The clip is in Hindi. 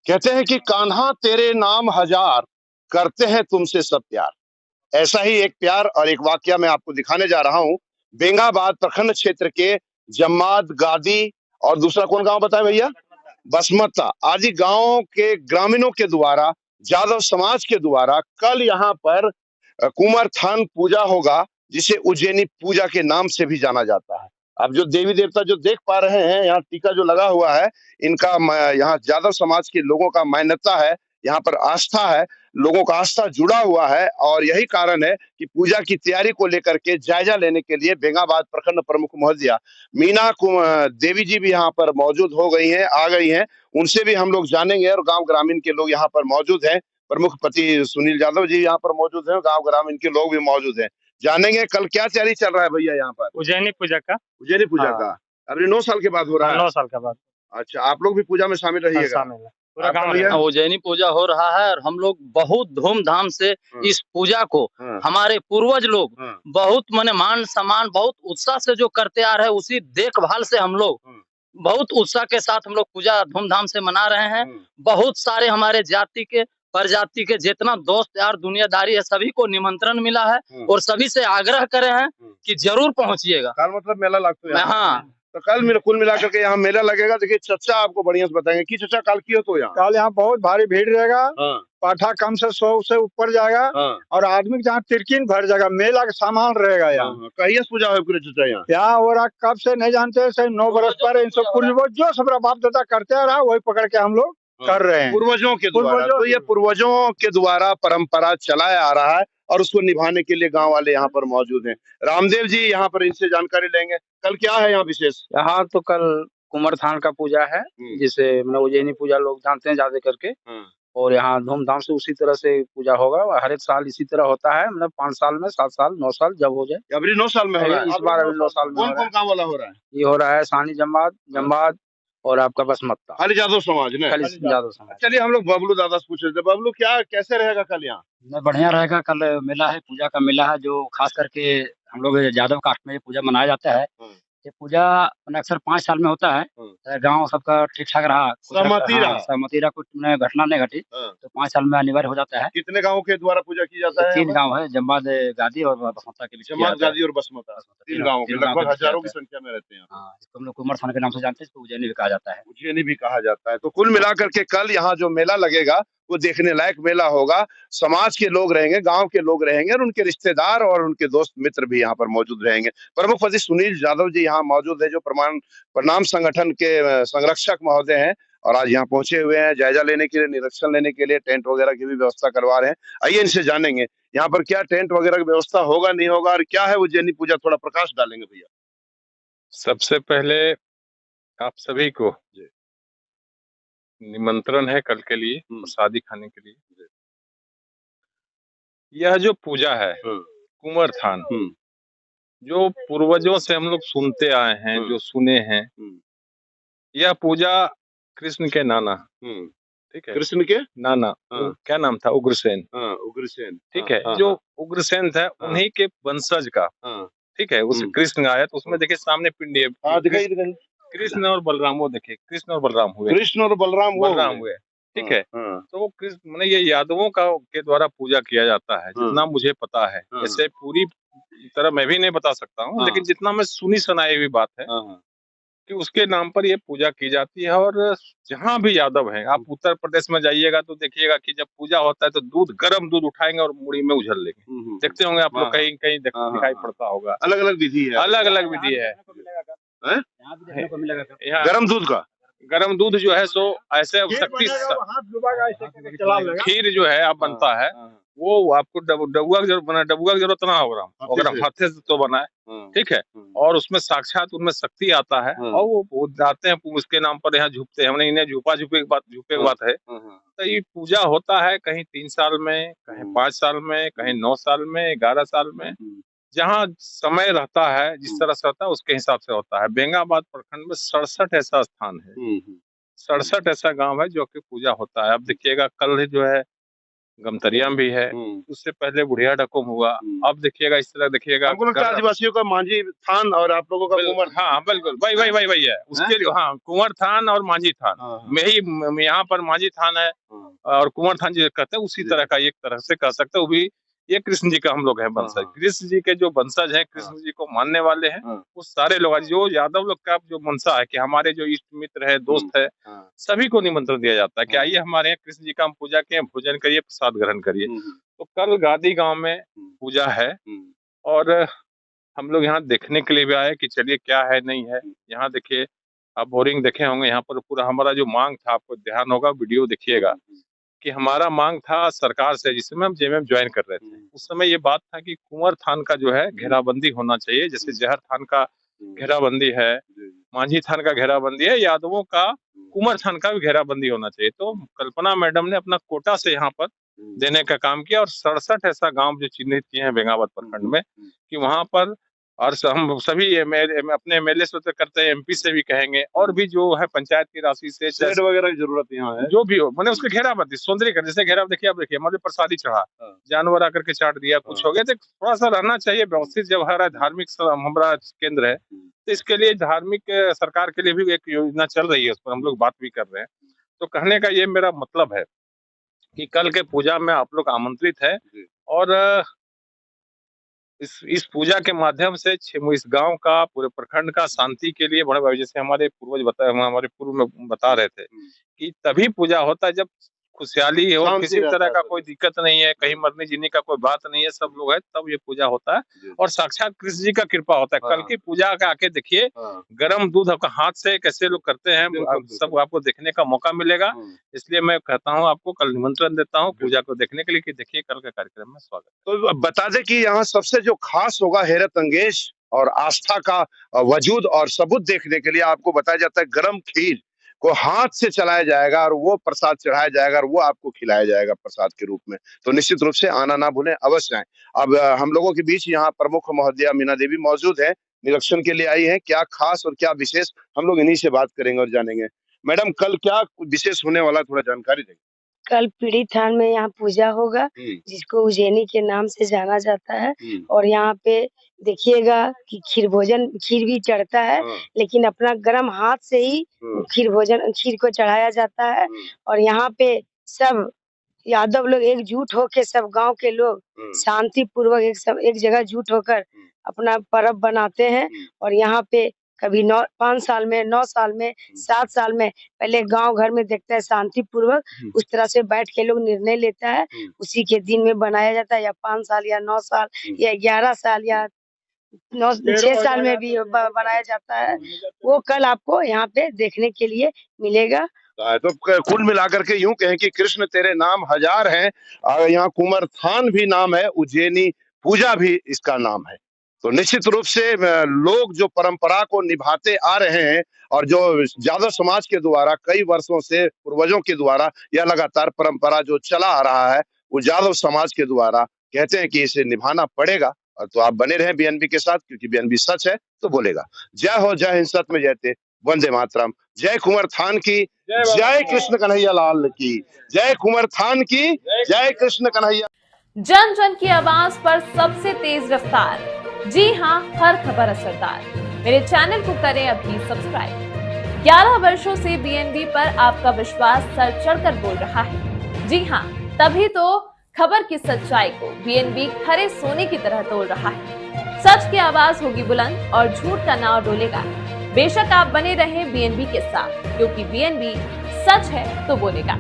कहते हैं कि कान्हा तेरे नाम हजार, करते हैं तुमसे सब प्यार। ऐसा ही एक प्यार और एक वाकया मैं आपको दिखाने जा रहा हूँ। बेंगाबाद प्रखंड क्षेत्र के जम्माद गादी और दूसरा कौन गांव बताए भैया? बसमता आदि गांवों के ग्रामीणों के द्वारा, यादव समाज के द्वारा कल यहाँ पर कुमार थान पूजा होगा, जिसे उज्जैनी पूजा के नाम से भी जाना जाता है। अब जो देवी देवता जो देख पा रहे हैं, यहाँ टीका जो लगा हुआ है, इनका यहाँ यादव समाज के लोगों का मान्यता है, यहाँ पर आस्था है, लोगों का आस्था जुड़ा हुआ है। और यही कारण है कि पूजा की तैयारी को लेकर के जायजा लेने के लिए बेंगाबाद प्रखंड प्रमुख महोदया देवी जी भी यहाँ पर मौजूद हो गई हैं, आ गई हैं। उनसे भी हम लोग जानेंगे और गांव ग्रामीण के लोग यहाँ पर मौजूद हैं। प्रमुख पति सुनील यादव जी यहाँ पर मौजूद हैं, गांव ग्रामीण के लोग भी मौजूद हैं। जानेंगे कल क्या तैयारी चल रहा है भैया यहाँ पर उज्जैनी पूजा का। उज्जैनी पूजा हाँ। का अभी 9 साल के बाद हो रहा है। 9 साल के बाद। अच्छा, आप लोग भी पूजा में शामिल रहिएगा? शामिल है पूरा आपका गांव। भैया? उज्जैनी पूजा हो रहा है और हम लोग बहुत धूमधाम से इस पूजा को हमारे पूर्वज लोग बहुत माने मान सम्मान बहुत उत्साह से जो करते आ रहे हैं, उसी देखभाल से हम लोग बहुत उत्साह के साथ हम लोग पूजा धूमधाम से मना रहे हैं। बहुत सारे हमारे जाति के प्रजाति के जितना दोस्त यार दुनियादारी है, सभी को निमंत्रण मिला है और सभी से आग्रह करे हैं कि जरूर पहुंचिएगा। कल मतलब मेला लगता है? हाँ, तो कल कुल मिलाकर के यहाँ मेला लगेगा। देखिए चचा आपको बढ़िया से बताएंगे कि चचा कल की हो तो यहाँ कल यहाँ बहुत भारी भीड़ रहेगा। पाठा कम से 100 से ऊपर जाएगा और आदमी जहाँ तिरकिन भर जाएगा, मेला का सामान रहेगा यहाँ। कहिए पूजा हो पूरे चचा यहाँ हो रहा कब से नहीं जानते, से 9 बरस पर इन सब पूर्वज जो सब बाप दादा करते आ रहा वही पकड़ के हम लोग कर रहे हैं पूर्वजों के द्वारा। तो ये पूर्वजों के द्वारा परंपरा चलाया आ रहा है और उसको निभाने के लिए गांव वाले यहाँ पर मौजूद हैं। रामदेव जी यहाँ पर इनसे जानकारी लेंगे। कल क्या है यहाँ विशेष? यहाँ तो कल कुमार थान का पूजा है, जिसे मतलब उज्जैनी पूजा लोग जानते हैं ज्यादा करके। और यहाँ धूमधाम से उसी तरह से पूजा होगा। हर एक साल इसी तरह होता है, मतलब 5 साल में 7 साल 9 साल जब हो जाए। अभी 9 साल में हो रहा है। इस बार अभी 9 साल में कौन कौन गाँव वाला हो रहा है? ये हो रहा है सानी जम्बाद और आपका बसमत्ता। खाली यादव समाज ने? यादव समाज। चलिए हम लोग बबलू दादा से पूछ रहे थे। बबलू क्या कैसे रहेगा कल यहाँ? बढ़िया रहेगा। कल मेला है, पूजा का मेला है, जो खास करके हम लोग यादव कास्ट में ये पूजा मनाया जाता है। ये पूजा अक्सर 5 साल में होता है। गांव सबका ठीक ठाक रहा, सहमति रहा, कुछ घटना नहीं घटी तो 5 साल में अनिवार्य हो जाता है। कितने गाँव के द्वारा पूजा की जाता है? 3 गाँव है, जम्बाद गादी और बसमता के बीच। जम्बाद गादी और बसमता 3 गाँव के लगभग हजारों की संख्या में रहते हैं। हम लोग कुमार थान के नाम से जानते हैं, तो उज्जैनी भी कहा जाता है। उज्जैनी भी कहा जाता है। तो कुल मिलाकर के कल यहाँ जो मेला लगेगा वो देखने लायक मेला होगा। समाज के लोग रहेंगे, गांव के लोग रहेंगे और उनके रिश्तेदार और उनके दोस्त मित्र भी यहाँ पर मौजूद रहेंगे। प्रमुख पति सुनील यादव जी यहाँ मौजूद है, जो प्रणाम संगठन के संरक्षक महोदय हैं और आज यहाँ पहुंचे हुए हैं जायजा लेने के लिए, निरीक्षण लेने के लिए। टेंट वगैरह की भी व्यवस्था करवा रहे हैं। आइए इनसे जानेंगे यहाँ पर क्या टेंट वगैरह की व्यवस्था होगा नहीं होगा और क्या है उज्जैनी पूजा, थोड़ा प्रकाश डालेंगे भैया। सबसे पहले आप सभी को निमंत्रण है कल के लिए प्रसादी खाने के लिए। यह जो पूजा है कुमार थान, जो पूर्वजों से हम लोग सुनते आए हैं, जो सुने हैं, यह पूजा कृष्ण के नाना, ठीक है, कृष्ण के नाना, क्या नाम था? उग्रसेन। उग्रसेन, ठीक है। जो उग्रसेन था उन्हीं के वंशज का, ठीक है, उस कृष्ण आया तो उसमें देखिए सामने पिंडी है, कृष्ण और बलराम। वो देखिए कृष्ण और बलराम हुए, कृष्ण और बलराम हुए, ठीक है। तो वो कृष्ण मैंने ये यादवों का के द्वारा पूजा किया जाता है, जितना मुझे पता है। ऐसे पूरी तरह मैं भी नहीं बता सकता हूँ, लेकिन जितना मैं सुनी सुनाई हुई बात है कि उसके नाम पर ये पूजा की जाती है। और जहाँ भी यादव हैं, आप उत्तर प्रदेश में जाइएगा तो देखिएगा कि जब पूजा होता है तो गर्म दूध उठाएंगे और मुड़ी में उझल लेंगे। देखते होंगे आप लोग, कहीं कहीं दिखाई पड़ता होगा। अलग अलग विधि है, अलग अलग विधि है। गरम दूध जो है सो ऐसे शक्ति खीर जो है आप बनता है, वो आपको डबुआ की जरूरत ना होगा, अगर हाथे से तो बनाए, ठीक है। और उसमें साक्षात उनमें शक्ति आता है और वो जाते हैं उसके नाम पर यहाँ झुकते हैं। हमने इन्हें झुके की बात है। तो ये पूजा होता है कहीं 3 साल में, कहीं 5 साल में, कहीं 9 साल में, 11 साल में, जहाँ समय रहता है, जिस तरह से होता है उसके हिसाब से होता है। बेंगाबाद प्रखंड में 67 ऐसा स्थान है, 67 ऐसा गांव है जो कि पूजा होता है। अब देखिएगा कल जो है गमतरिया भी है, उससे पहले बुढ़िया डकुम हुआ। अब देखिएगा इस तरह देखिएगा, हमको लगता है आदिवासियों का मांझी थान और आप लोगों का कुंवर। हाँ बिल्कुल, वही है उसके लिए। हाँ, कुंवर थान और मांझी थान में ही, यहाँ पर मांझी थान है और कुंवर थान जो कहते हैं उसी तरह का, एक तरह से कह सकते हैं। वो भी ये कृष्ण जी का हम लोग हैं वंशज। कृष्ण जी के जो वंशज हैं, कृष्ण जी को मानने वाले हैं, वो सारे लोग, जो यादव लोग का जो मंशा है कि हमारे जो इष्ट मित्र है, दोस्त है, सभी को निमंत्रण दिया जाता है कि आइए हमारे यहाँ कृष्ण जी का हम पूजा किए, भोजन करिए, प्रसाद ग्रहण करिए। तो कल गादी गांव में पूजा है और हम लोग यहाँ देखने के लिए भी आए कि चलिए क्या है नहीं है। यहाँ देखिए, आप बोरिंग देखे होंगे, यहाँ पर पूरा हमारा जो मांग था, आपको ध्यान होगा, वीडियो देखिएगा, कि हमारा मांग था सरकार से, जिसमें हम जेएमएम ज्वाइन कर रहे थे, उस समय ये बात था कि कुंवर थान का जो है घेराबंदी होना चाहिए, जैसे जहर थान का घेराबंदी है, मांझी थान का घेराबंदी है, यादवों का कुंवर थान का भी घेराबंदी होना चाहिए। तो कल्पना मैडम ने अपना कोटा से यहाँ पर देने का काम किया और 67 ऐसा गांव जो चिन्हित किए हैं बेंगाबाद प्रखंड में, कि वहां पर, और हम सभी अपने एमएलए से तो करते हैं, एमपी से भी कहेंगे, और भी जो है पंचायत की राशि से शेड वगैरह की जरूरत यहाँ है, जो भी हो, मैंने उसके घेराबंदी सौंदर्यीकरण, जैसे घेरा देखिए, आप देखिए हमारे प्रसादी चढ़ा, जानवर आकर के चाट दिया, कुछ हो गया, तो थोड़ा सा रहना चाहिए व्यवस्थित। जब हमारा धार्मिक हमारा केंद्र है, तो इसके लिए धार्मिक सरकार के लिए भी एक योजना चल रही है, उस पर हम लोग बात भी कर रहे हैं। तो कहने का ये मेरा मतलब है कि कल के पूजा में आप लोग आमंत्रित है, और इस पूजा के माध्यम से इस गांव का, पूरे प्रखंड का शांति के लिए बड़े, जैसे हमारे पूर्व में बता रहे थे कि तभी पूजा होता है जब खुशहाली हो, किसी तरह का कोई दिक्कत नहीं है, कहीं मरने जीने का कोई बात नहीं है, सब लोग है, तब ये पूजा होता है और साक्षात कृष्ण जी का कृपा होता है। कल की पूजा का आके देखिए, गर्म दूध आपका हाथ से कैसे लोग करते हैं, सब आपको देखने का मौका मिलेगा। इसलिए मैं कहता हूँ, आपको कल निमंत्रण देता हूँ पूजा को देखने के लिए, कि देखिए कल के कार्यक्रम में स्वागत। तो बता दें कि यहाँ सबसे जो खास होगा, हैरत अंगेज और आस्था का वजूद और सबूत देखने के लिए आपको बताया जाता है, गरम खीर को हाथ से चलाया जाएगा और वो प्रसाद चढ़ाया जाएगा और वो आपको खिलाया जाएगा प्रसाद के रूप में। तो निश्चित रूप से आना ना भूलें, अवश्य आएं। अब हम लोगों के बीच यहाँ प्रमुख महोदया मीना देवी मौजूद है, निरीक्षण के लिए आई है। क्या खास और क्या विशेष, हम लोग इन्हीं से बात करेंगे और जानेंगे। मैडम, कल क्या विशेष होने वाला, थोड़ा जानकारी देंगे। कल पीड़ी थान में यहाँ पूजा होगा, जिसको उज्जैनी के नाम से जाना जाता है, और यहाँ पे देखिएगा कि खीर भी चढ़ता है, लेकिन अपना गर्म हाथ से ही खीर को चढ़ाया जाता है। और यहाँ पे सब यादव लोग एकजुट होके, सब गांव के लोग शांति पूर्वक एक जगह जुट होकर अपना पर्व बनाते हैं। और यहाँ पे कभी 5 साल में, 9 साल में, 7 साल में, पहले गांव घर में देखता है शांति पूर्वक, उस तरह से बैठ के लोग निर्णय लेता है, उसी के दिन में बनाया जाता है, या 5 साल या 9 साल या 11 साल या 6 साल में भी बनाया जाता है। वो कल आपको यहाँ पे देखने के लिए मिलेगा। तो कुल मिलाकर के यूं कहें कि कृष्ण तेरे नाम हजार हैं, और यहाँ कुंवर थान भी नाम है, उज्जैनी पूजा भी इसका नाम है। तो निश्चित रूप से लोग जो परंपरा को निभाते आ रहे हैं, और जो यादव समाज के द्वारा कई वर्षों से पूर्वजों के द्वारा यह लगातार परंपरा जो चला आ रहा है, वो यादव समाज के द्वारा कहते हैं कि इसे निभाना पड़ेगा। और तो आप बने रहे बीएनबी के साथ, क्योंकि बीएनबी सच है तो बोलेगा। जय हो, जय हिंद, सत्य में जयते, वंदे मातरम। जय कुंवर थान की, जय कृष्ण कन्हैया लाल की, जय कुंवर थान की, जय कृष्ण कन्हैया। जन जन की आवाज पर सबसे तेज रफ्तार, जी हाँ, हर खबर असरदार। मेरे चैनल को करें अभी सब्सक्राइब। 11 वर्षों से बीएनबी पर आपका विश्वास सर चढ़कर बोल रहा है। जी हाँ, तभी तो खबर की सच्चाई को बीएनबी खरे सोने की तरह तोल रहा है। सच की आवाज होगी बुलंद और झूठ का नाव डोलेगा। बेशक आप बने रहें बीएनबी के साथ, क्योंकि बीएनबी सच है तो बोलेगा।